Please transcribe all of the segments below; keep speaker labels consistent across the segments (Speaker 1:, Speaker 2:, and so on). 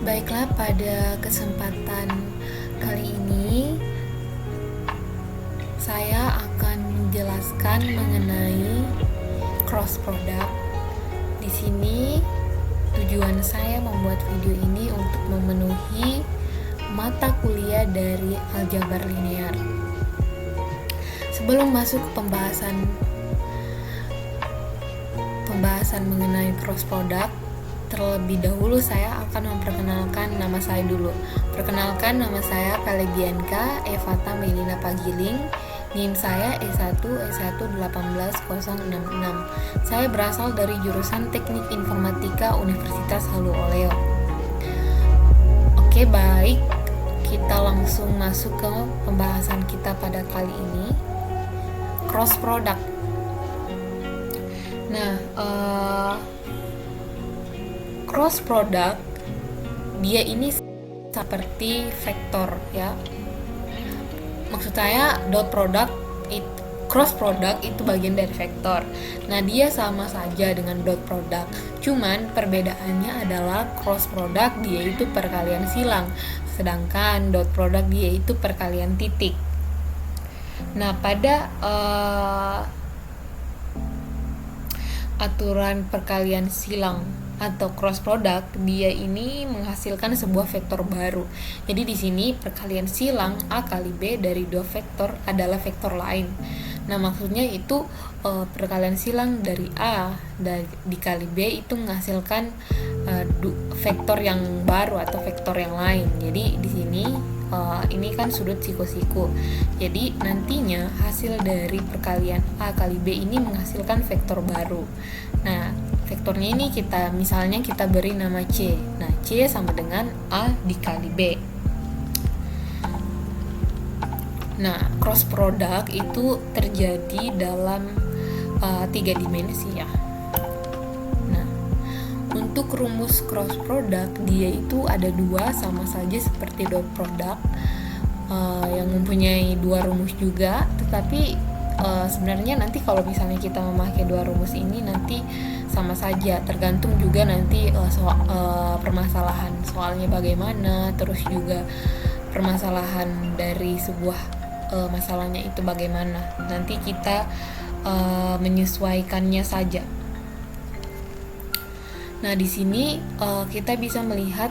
Speaker 1: Baiklah, pada kesempatan kali ini saya akan menjelaskan mengenai cross product. Di sini tujuan saya membuat video ini untuk memenuhi mata kuliah dari aljabar linear. Sebelum masuk ke pembahasan mengenai cross product, terlebih dahulu saya akan memperkenalkan nama saya dulu. Perkenalkan, nama saya Pelegianka Evata Melina Pagiling. NIM saya E1 18066. Saya berasal dari jurusan Teknik Informatika Universitas Halu Oleo. Oke, baik. Kita langsung masuk ke pembahasan kita pada kali ini. Cross product. Nah, cross product dia ini seperti vektor ya. Maksud saya dot product cross product itu bagian dari vektor. Nah, dia sama saja dengan dot product. Cuman perbedaannya adalah cross product dia itu perkalian silang, sedangkan dot product dia itu perkalian titik. Nah, pada aturan perkalian silang atau cross product, dia ini menghasilkan sebuah vektor baru. Jadi di sini perkalian silang A kali B dari dua vektor adalah vektor lain. Nah, maksudnya itu perkalian silang dari A dikali B itu menghasilkan vektor yang baru atau vektor yang lain. Jadi di sini ini kan sudut siku-siku. Jadi nantinya hasil dari perkalian A kali B ini menghasilkan vektor baru. Nah, vektornya ini kita beri nama C. Nah, C sama dengan A dikali B. Nah, cross product itu terjadi dalam 3 dimensi ya. Nah, untuk rumus cross product dia itu ada dua, sama saja seperti dot product yang mempunyai dua rumus juga. Tetapi sebenarnya nanti kalau misalnya kita memakai dua rumus ini nanti sama saja, tergantung juga nanti permasalahan soalnya bagaimana, terus juga permasalahan dari sebuah masalahnya itu bagaimana. Nanti kita menyesuaikannya saja. Nah, di sini kita bisa melihat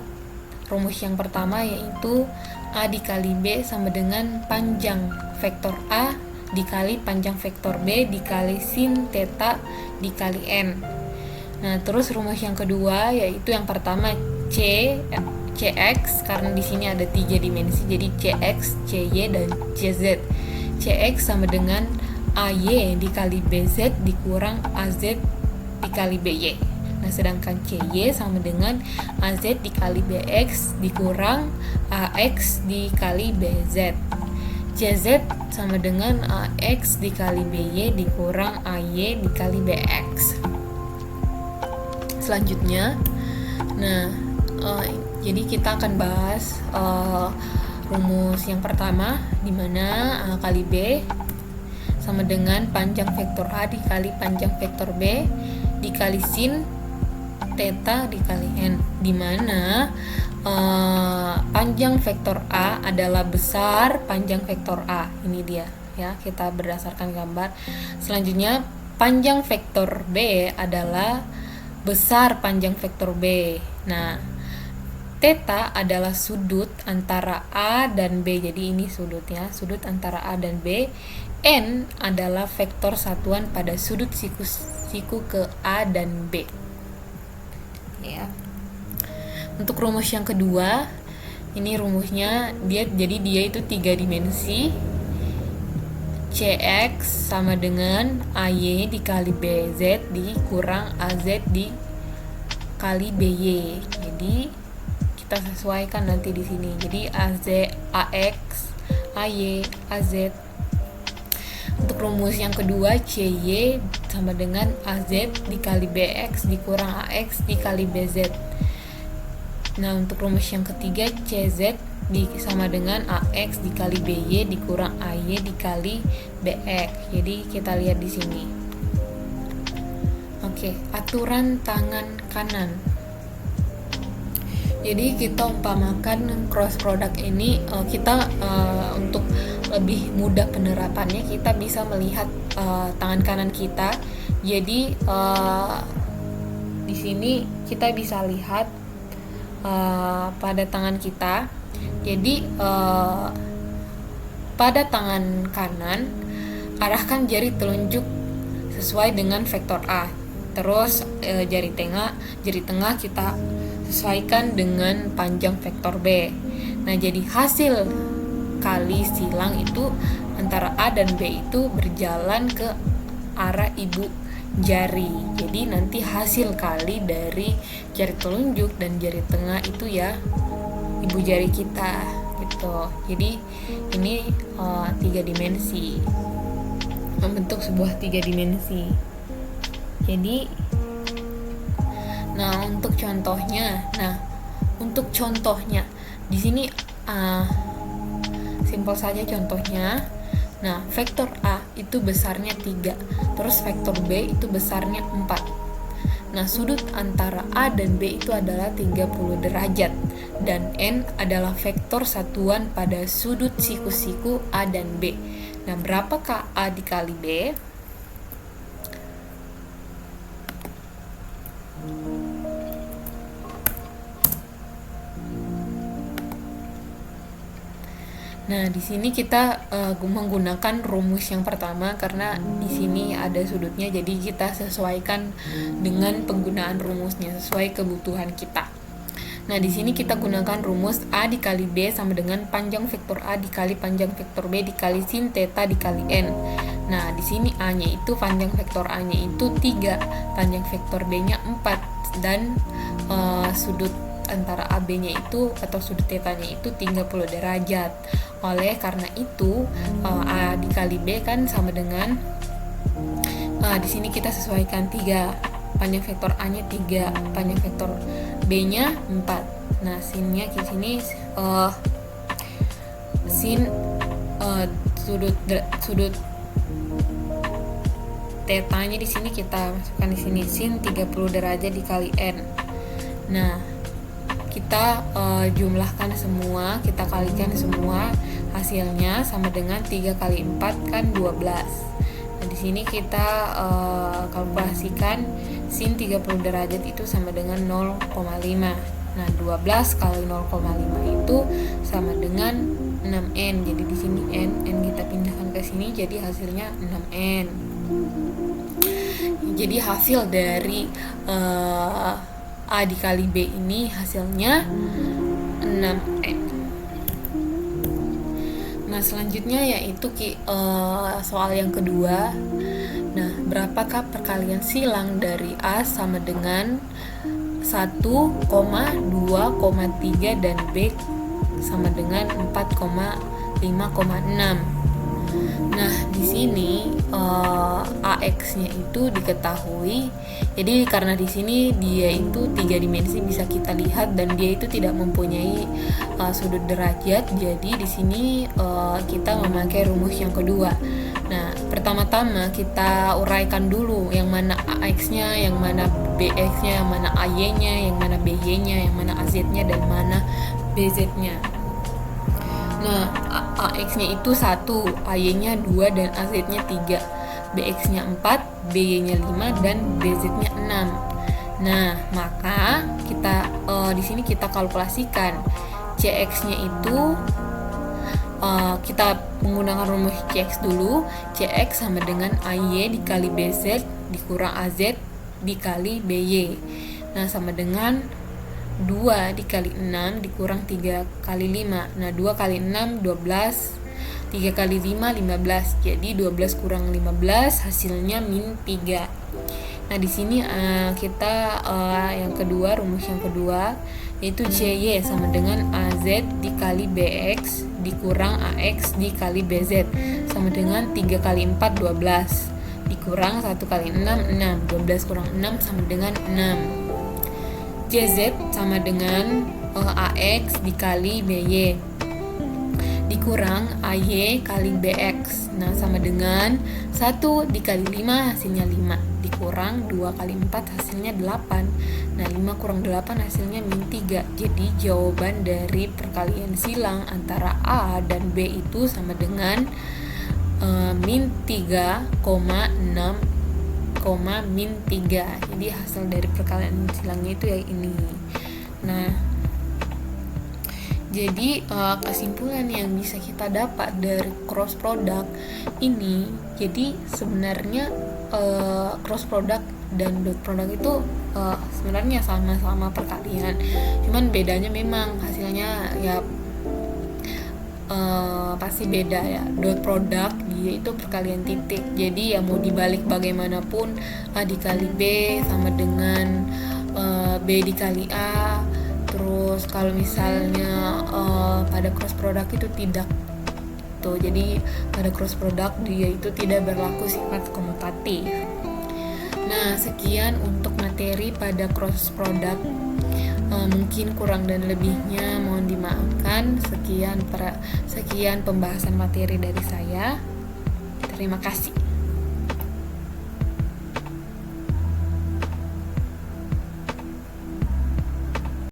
Speaker 1: rumus yang pertama, yaitu A dikali B sama dengan panjang vektor A dikali panjang vektor B dikali sin theta dikali n. Nah, terus rumus yang kedua yaitu yang pertama Cx, karena di sini ada 3 dimensi, jadi Cx, Cy dan Cz. Cx sama dengan Ay dikali Bz dikurang Az dikali By. Nah, sedangkan Cy sama dengan Az dikali Bx dikurang Ax dikali Bz. Cz sama dengan Ax dikali By dikurang Ay dikali Bx. Selanjutnya, nah, jadi kita akan bahas rumus yang pertama, di mana A kali B sama dengan panjang vektor A dikali panjang vektor B dikali sin theta dikali n, di mana panjang vektor A adalah besar panjang vektor A. Ini dia ya, kita berdasarkan gambar. Selanjutnya, panjang vektor B adalah besar panjang vektor B. Nah, theta adalah sudut antara A dan B. Jadi ini sudutnya, sudut antara A dan B. N adalah vektor satuan pada sudut siku ke A dan B. Ya. Untuk rumus yang kedua, ini rumusnya dia itu 3 dimensi. Cx sama dengan Ay dikali Bz dikurang Az dikali By. Jadi kita sesuaikan nanti di sini. Jadi Ax, Ay, Az. Untuk rumus yang kedua, Cy sama dengan Az dikali Bx dikurang Ax dikali Bz. Nah, untuk rumus yang ketiga, Cz sama dengan Ax dikali By dikurang Ay dikali Bx. Jadi kita lihat di sini. Oke, aturan tangan kanan. Jadi kita umpamakan cross product ini kita untuk lebih mudah penerapannya kita bisa melihat tangan kanan kita. Jadi di sini kita bisa lihat pada tangan kita. Jadi pada tangan kanan arahkan jari telunjuk sesuai dengan vektor A. Terus jari tengah kita sesuaikan dengan panjang vektor B. Nah, jadi hasil kali silang itu antara A dan B itu berjalan ke arah ibu jari. Jadi nanti hasil kali dari jari telunjuk dan jari tengah itu ya ibu jari kita gitu. Jadi ini 3 dimensi, membentuk sebuah 3 dimensi. Jadi untuk contohnya di sini simpel saja contohnya. Nah, vektor A itu besarnya 3, terus vektor B itu besarnya 4. Nah, sudut antara A dan B itu adalah 30 derajat dan N adalah vektor satuan pada sudut siku-siku A dan B. Nah, berapakah A dikali B? Nah, di sini kita menggunakan rumus yang pertama karena di sini ada sudutnya, jadi kita sesuaikan dengan penggunaan rumusnya sesuai kebutuhan kita. Nah, di sini kita gunakan rumus A dikali B sama dengan panjang vektor A dikali panjang vektor B dikali sin theta dikali N. Nah, di sini A-nya itu panjang vektor A-nya itu 3, panjang vektor B-nya 4 dan sudut antara AB-nya itu atau sudut θ-nya itu 30 derajat. Oleh karena itu A dikali B kan sama dengan di sini kita sesuaikan 3, panjang vektor A-nya 3, panjang vektor B-nya 4. Nah, sinnya di sini sin sudut θ-nya di sini kita masukkan di sini sin 30 derajat dikali N. Nah, kita jumlahkan semua, kita kalikan semua, hasilnya sama dengan 3 kali 4 kan 12. Nah, di sini kita kalkulasikan sin 30 derajat itu sama dengan 0,5. Nah, 12 kali 0,5 itu sama dengan 6N. Jadi di sini N kita pindahkan ke sini jadi hasilnya 6N. Jadi hasil dari A dikali B ini hasilnya 6N. Nah, selanjutnya yaitu soal yang kedua. Nah, berapakah perkalian silang dari A sama dengan 1, 2,3 dan B sama dengan 4,5,6. Nah, di sini AX-nya itu diketahui. Jadi karena di sini dia itu 3 dimensi bisa kita lihat dan dia itu tidak mempunyai sudut derajat. Jadi di sini kita memakai rumus yang kedua. Nah, pertama-tama kita uraikan dulu yang mana AX-nya, yang mana BX-nya, yang mana AY-nya, yang mana BY-nya, yang mana AZ-nya dan mana BZ-nya. Nah, AX-nya itu 1, AY-nya 2 dan AZ-nya 3, BX-nya 4, BY-nya 5 dan BZ-nya 6. Nah, maka kita di sini kita kalkulasikan CX-nya itu kita menggunakan rumus CX dulu. CX sama dengan AY dikali BZ dikurang AZ dikali BY. Nah, sama dengan 2 dikali 6 dikurang 3 kali 5. Nah, 2 kali 6 12, 3 kali 5 15. Jadi 12 kurang 15 hasilnya min 3. Nah, di sini kita yang kedua, rumus yang kedua yaitu CY sama dengan AZ dikali BX dikurang AX dikali BZ sama dengan 3 kali 4 12 dikurang 1 kali 6 6. 12 kurang 6 sama dengan 6. CZ sama dengan AX dikali BY dikurang AY kali BX. Nah, sama dengan 1 dikali 5 hasilnya 5, dikurang 2 kali 4 hasilnya 8. Nah, 5 kurang 8 hasilnya min 3. Jadi jawaban dari perkalian silang antara A dan B itu sama dengan min 3,6, min 3. Jadi hasil dari perkalian silangnya itu ya ini. Nah, jadi kesimpulan yang bisa kita dapat dari cross product ini, jadi sebenarnya cross product dan dot product itu sebenarnya sama-sama perkalian, cuman bedanya memang hasilnya ya pasti beda ya. Dot product dia itu perkalian titik, jadi ya mau dibalik bagaimanapun A dikali B sama dengan B dikali A. Terus kalau misalnya pada cross product itu tidak tuh, jadi pada cross product dia itu tidak berlaku sifat komutatif. Nah, sekian untuk materi pada cross product. Mungkin kurang dan lebihnya mohon dimaafkan. Sekian pembahasan materi dari saya. Terima kasih.